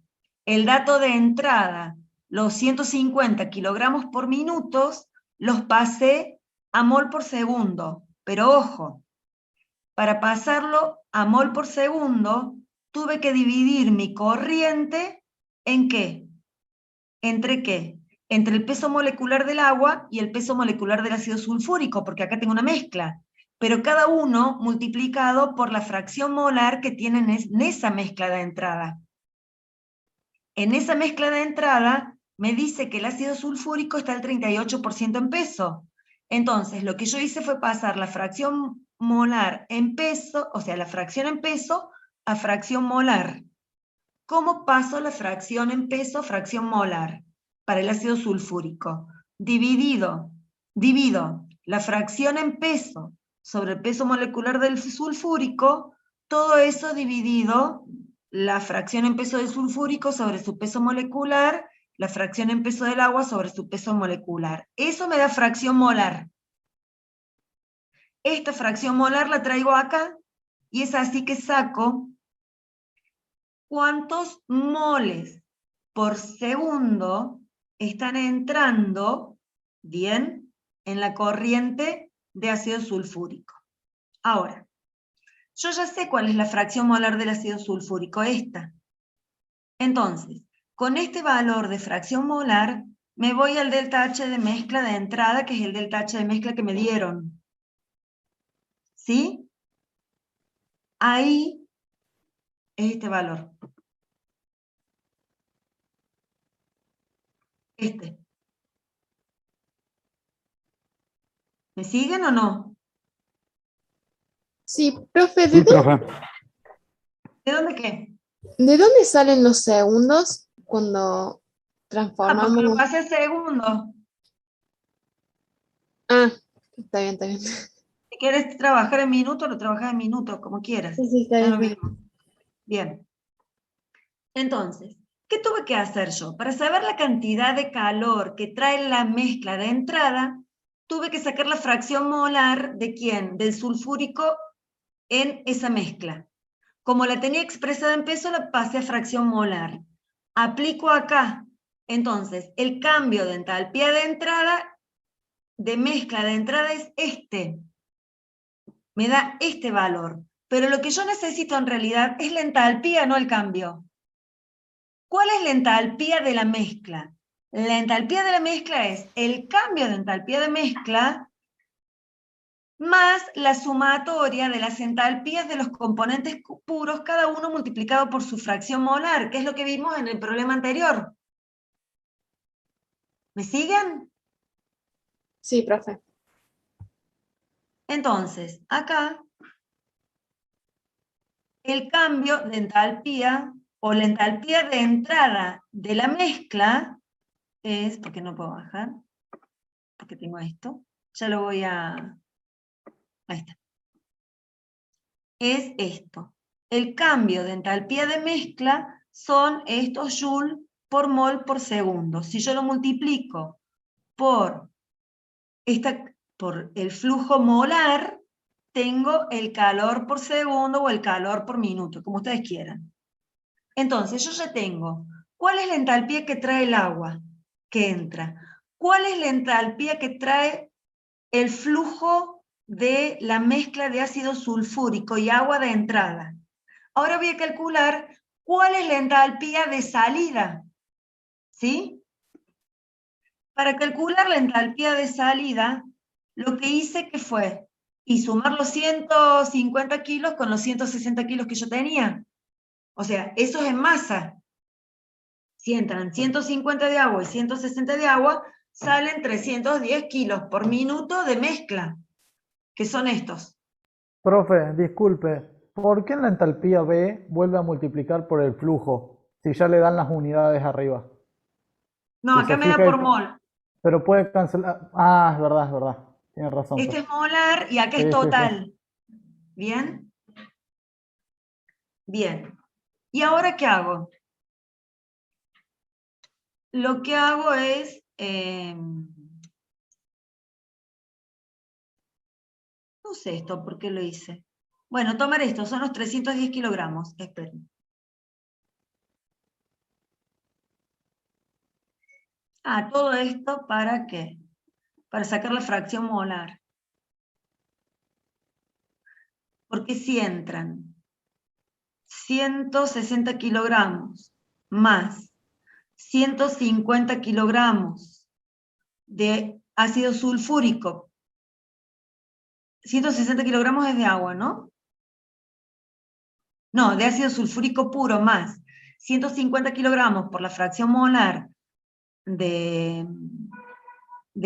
el dato de entrada, los 150 kilogramos por minutos, los pasé a mol por segundo. Pero ojo, para pasarlo a mol por segundo, tuve que dividir mi corriente ¿en qué? ¿Entre qué? Entre el peso molecular del agua y el peso molecular del ácido sulfúrico, porque acá tengo una mezcla. Pero cada uno multiplicado por la fracción molar que tienen en esa mezcla de entrada. En esa mezcla de entrada me dice que el ácido sulfúrico está al 38% en peso. Entonces, lo que yo hice fue pasar la fracción molar en peso, o sea, la fracción en peso a fracción molar. ¿Cómo paso la fracción en peso a fracción molar para el ácido sulfúrico? Divido la fracción en peso sobre el peso molecular del sulfúrico, todo eso dividido la fracción en peso del sulfúrico sobre su peso molecular, la fracción en peso del agua sobre su peso molecular. Eso me da fracción molar. Esta fracción molar la traigo acá, y es así que saco cuántos moles por segundo están entrando, bien, en la corriente de ácido sulfúrico. Ahora, yo ya sé cuál es la fracción molar del ácido sulfúrico, esta. Entonces, con este valor de fracción molar, me voy al delta H de mezcla de entrada, que es el delta H de mezcla que me dieron. ¿Sí? Ahí es este valor. Este. ¿Me siguen o no? Sí, profe, Sí, profe. ¿De dónde qué? ¿de dónde salen los segundos cuando Porque transformamos? lo pasé segundo. Ah, está bien, está bien. Si quieres trabajar en minutos, lo trabajas en minutos, como quieras. Sí, sí, está Da lo bien. mismo. Bien. Entonces, ¿qué tuve que hacer yo? Para saber la cantidad de calor que trae la mezcla de entrada, tuve que sacar la fracción molar ¿de quién? Del sulfúrico en esa mezcla. Como la tenía expresada en peso, la pasé a fracción molar. Aplico acá. Entonces, el cambio de entalpía de entrada, de mezcla de entrada es este. Me da este valor. Pero lo que yo necesito en realidad es la entalpía, no el cambio. ¿Cuál es la entalpía de la mezcla? La entalpía de la mezcla es el cambio de entalpía de mezcla más la sumatoria de las entalpías de los componentes puros, cada uno multiplicado por su fracción molar, que es lo que vimos en el problema anterior. ¿Me siguen? Sí, profe. Entonces, acá, el cambio de entalpía, o la entalpía de entrada de la mezcla, es, porque no puedo bajar, porque tengo esto, ya lo voy a... Ahí está. Es esto. El cambio de entalpía de mezcla son estos joule por mol por segundo. Si yo lo multiplico por el flujo molar, tengo el calor por segundo o el calor por minuto, como ustedes quieran. Entonces, yo ya tengo, ¿cuál es la entalpía que trae el agua que entra? ¿Cuál es la entalpía que trae el flujo de la mezcla de ácido sulfúrico y agua de entrada? Ahora voy a calcular cuál es la entalpía de salida, ¿sí? Para calcular la entalpía de salida, lo que hice que fue, y sumar los 150 kilos con los 160 kilos que yo tenía. O sea, eso es en masa. Si entran 150 de agua y 160 de agua, salen 310 kilos por minuto de mezcla, que son estos. Profe, disculpe, ¿por qué en la entalpía B vuelve a multiplicar por el flujo si ya le dan las unidades arriba? No, Si acá se me da fija, por mol. pero puede cancelar. Ah, es verdad, es verdad. Tiene razón, Este es profe. molar y acá Sí, es sí, sí. total. ¿Bien? Bien. ¿Y ahora qué hago? Lo que hago es... no sé esto, ¿por qué lo hice? Bueno, tomar esto, son los 310 kilogramos. Esperen. Ah, todo esto ¿para qué? Para sacar la fracción molar. Porque si entran 160 kilogramos más 150 kilogramos de ácido sulfúrico, 160 kilogramos es de agua, ¿no? No, de ácido sulfúrico puro más 150 kilogramos por la fracción molar del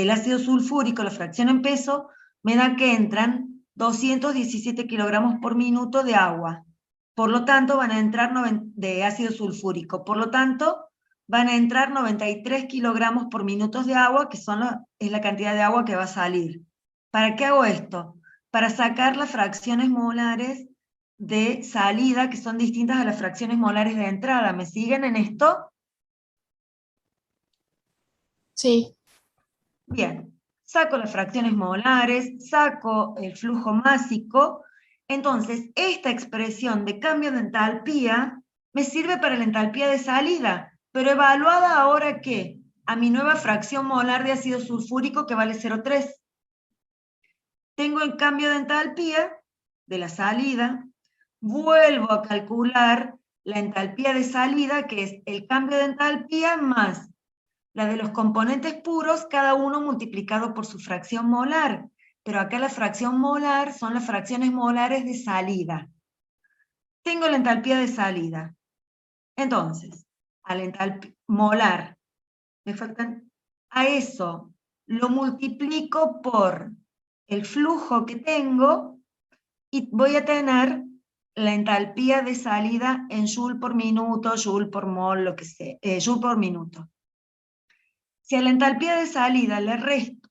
ácido sulfúrico, la fracción en peso, me da que entran 217 kilogramos por minuto de agua. Por lo tanto, van a entrar de ácido sulfúrico. Por lo tanto, van a entrar 93 kilogramos por minuto de agua, que es la cantidad de agua que va a salir. ¿Para qué hago esto? Para sacar las fracciones molares de salida, que son distintas a las fracciones molares de entrada. ¿Me siguen en esto? Sí. Bien, saco las fracciones molares, saco el flujo másico. Entonces, esta expresión de cambio de entalpía me sirve para la entalpía de salida, pero evaluada ahora ¿qué? A mi nueva fracción molar de ácido sulfúrico que vale 0,3. Tengo el cambio de entalpía de la salida, vuelvo a calcular la entalpía de salida, que es el cambio de entalpía más la de los componentes puros, cada uno multiplicado por su fracción molar. Pero acá la fracción molar son las fracciones molares de salida. Tengo la entalpía de salida. Entonces, a la entalpía molar, me faltan, a eso lo multiplico por el flujo que tengo y voy a tener la entalpía de salida en joule por minuto, joule por mol, lo que sea, joule por minuto. Si a la entalpía de salida le resto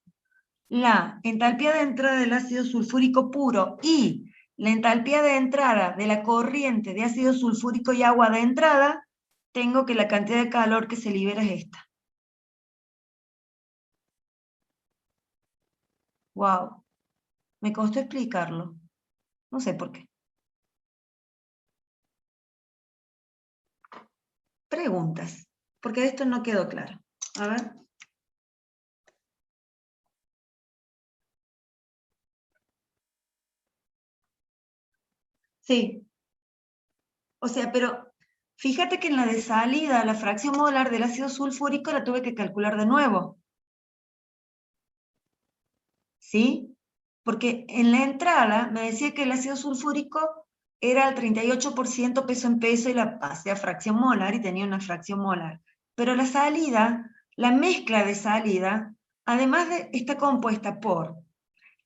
la entalpía de entrada del ácido sulfúrico puro y la entalpía de entrada de la corriente de ácido sulfúrico y agua de entrada, tengo que la cantidad de calor que se libera es esta. Wow, me costó explicarlo. No sé por qué. Preguntas, porque esto no quedó claro. A ver. Sí. O sea, pero Fíjate que en la de salida, la fracción molar del ácido sulfúrico la tuve que calcular de nuevo. ¿Sí? Porque en la entrada me decía que el ácido sulfúrico era el 38% peso en peso y la pasé a fracción molar y tenía una fracción molar. Pero la salida, la mezcla de salida, además está compuesta por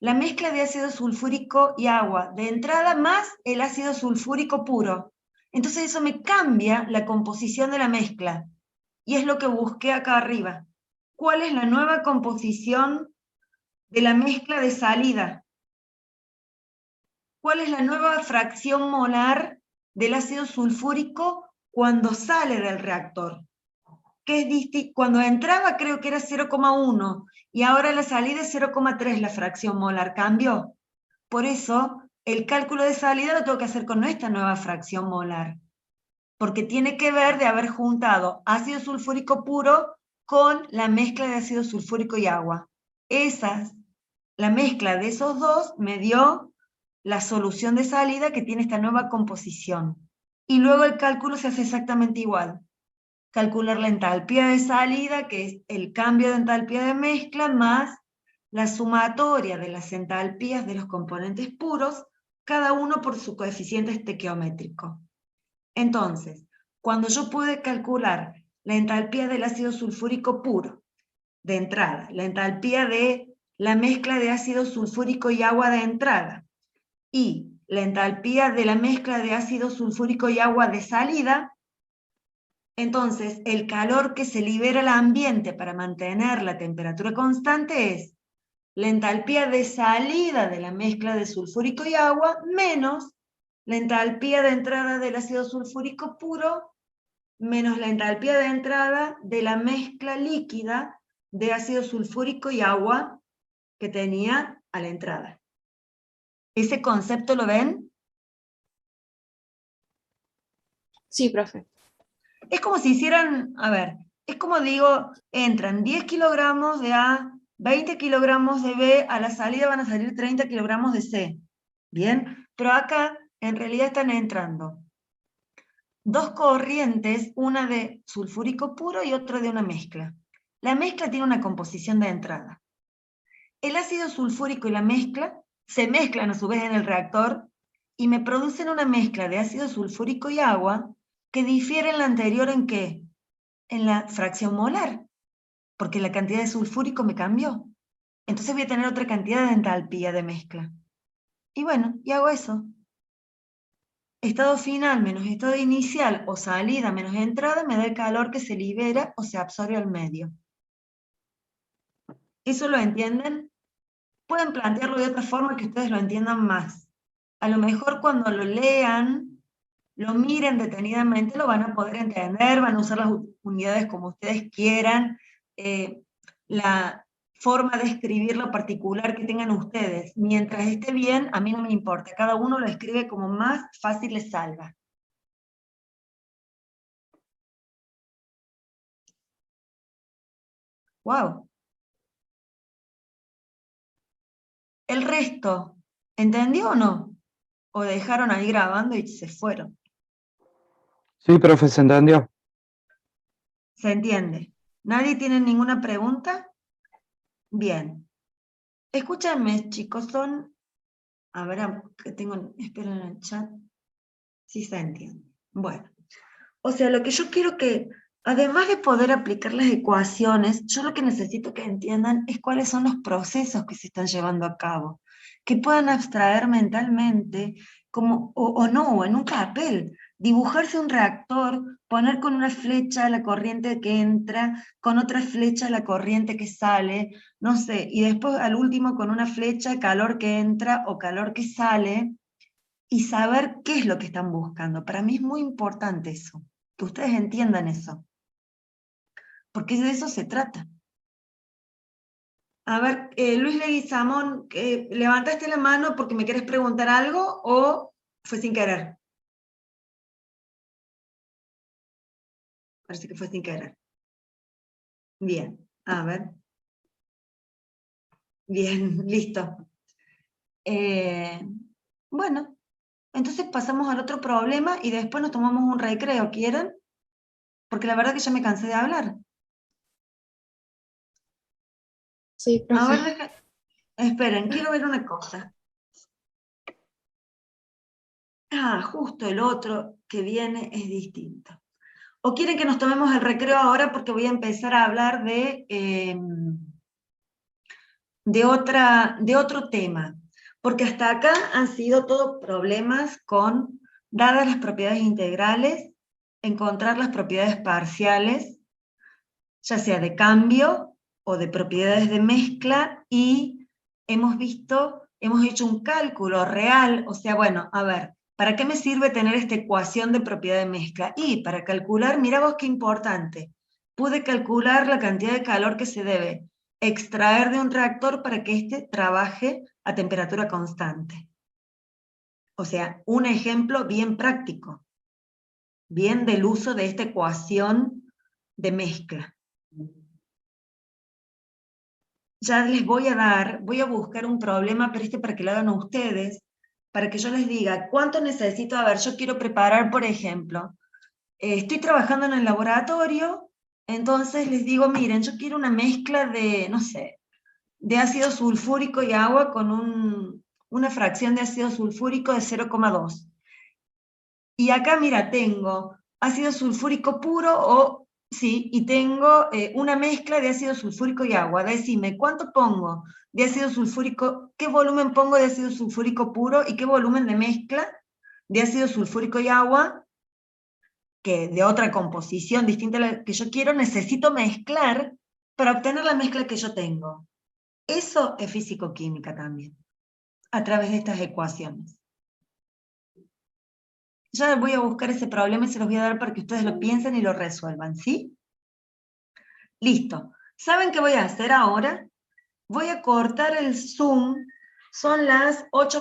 la mezcla de ácido sulfúrico y agua de entrada más el ácido sulfúrico puro. Entonces eso me cambia la composición de la mezcla. Y es lo que busqué acá arriba. ¿Cuál es la nueva composición de la mezcla de salida? ¿Cuál es la nueva fracción molar del ácido sulfúrico cuando sale del reactor? Que es cuando entraba creo que era 0,1 y ahora la salida es 0,3 la fracción molar. ¿Cambió? Por eso el cálculo de salida lo tengo que hacer con esta nueva fracción molar, porque tiene que ver de haber juntado ácido sulfúrico puro con la mezcla de ácido sulfúrico y agua. La mezcla de esos dos me dio la solución de salida que tiene esta nueva composición. Y luego el cálculo se hace exactamente igual. Calcular la entalpía de salida, que es el cambio de entalpía de mezcla, más la sumatoria de las entalpías de los componentes puros, cada uno por su coeficiente estequiométrico. Entonces, cuando yo pude calcular la entalpía del ácido sulfúrico puro, de entrada, la entalpía de la mezcla de ácido sulfúrico y agua de entrada, y la entalpía de la mezcla de ácido sulfúrico y agua de salida, entonces el calor que se libera al ambiente para mantener la temperatura constante es la entalpía de salida de la mezcla de sulfúrico y agua menos la entalpía de entrada del ácido sulfúrico puro menos la entalpía de entrada de la mezcla líquida de ácido sulfúrico y agua que tenía a la entrada. ¿Ese concepto lo ven? Sí, profe. Es como si hicieran, a ver, es como digo, entran 10 kilogramos de A, 20 kilogramos de B, a la salida van a salir 30 kilogramos de C. ¿Bien? Pero acá en realidad están entrando dos corrientes, una de sulfúrico puro y otra de una mezcla. La mezcla tiene una composición de entrada. El ácido sulfúrico y la mezcla se mezclan a su vez en el reactor y me producen una mezcla de ácido sulfúrico y agua que difiere en la anterior ¿en qué? En la fracción molar, porque la cantidad de sulfúrico me cambió. Entonces voy a tener otra cantidad de entalpía de mezcla. Y bueno, y hago eso. Estado final menos estado inicial o salida menos entrada me da el calor que se libera o se absorbe al medio. ¿Eso lo entienden? Pueden plantearlo de otra forma que ustedes lo entiendan más. A lo mejor cuando lo lean, lo miren detenidamente, lo van a poder entender, van a usar las unidades como ustedes quieran, la forma de escribirlo particular que tengan ustedes. Mientras esté bien, a mí no me importa, cada uno lo escribe como más fácil les salga. ¡Wow! El resto, ¿entendió o no? ¿O dejaron ahí grabando y se fueron? Sí, profe, se entendió. ¿Se entiende? ¿Nadie tiene ninguna pregunta? Bien. Escúchenme, chicos, son... A ver, que tengo... Esperen en el chat. Sí se entiende. Bueno. O sea, lo que yo quiero que, además de poder aplicar las ecuaciones, yo lo que necesito que entiendan es cuáles son los procesos que se están llevando a cabo. Que puedan abstraer mentalmente, como, o no, o en un papel, dibujarse un reactor, poner con una flecha la corriente que entra, con otra flecha la corriente que sale, no sé, y después al último con una flecha calor que entra o calor que sale, y saber qué es lo que están buscando. Para mí es muy importante eso, que ustedes entiendan eso, porque de eso se trata. A ver, Luis Leguizamón, ¿levantaste la mano porque me querés preguntar algo o fue sin querer? Parece que fue sin querer. Bien, a ver. Bien, listo. Bueno, Entonces pasamos al otro problema y después nos tomamos un recreo, ¿quieren? Porque la verdad que ya me cansé de hablar. Sí, A profe. ver, esperen, quiero ver una cosa. Ah, justo el otro que viene es distinto. ¿O quieren que nos tomemos el recreo ahora porque voy a empezar a hablar de otro tema? Porque hasta acá han sido todos problemas con, dadas las propiedades integrales, encontrar las propiedades parciales, ya sea de cambio o de propiedades de mezcla, y hemos hecho un cálculo real, o sea, bueno, a ver, ¿para qué me sirve tener esta ecuación de propiedad de mezcla? Y para calcular, mira vos qué importante, pude calcular la cantidad de calor que se debe extraer de un reactor para que éste trabaje a temperatura constante. O sea, un ejemplo bien práctico, bien del uso de esta ecuación de mezcla. Ya les voy a buscar un problema, pero para que lo hagan ustedes, para que yo les diga cuánto necesito. A ver, yo quiero preparar, por ejemplo, estoy trabajando en el laboratorio, entonces les digo, miren, yo quiero una mezcla de, no sé, de ácido sulfúrico y agua con una fracción de ácido sulfúrico de 0,2. Y acá, mira, tengo ácido sulfúrico puro sí, y tengo una mezcla de ácido sulfúrico y agua. Decime, ¿cuánto pongo de ácido sulfúrico? ¿Qué volumen pongo de ácido sulfúrico puro y qué volumen de mezcla de ácido sulfúrico y agua, que de otra composición distinta a la que yo quiero, necesito mezclar para obtener la mezcla que yo tengo? Eso es físico-química también, a través de estas ecuaciones. Ya voy a buscar ese problema y se los voy a dar para que ustedes lo piensen y lo resuelvan, ¿sí? Listo. ¿Saben qué voy a hacer ahora? Voy a cortar el Zoom. Son las 8.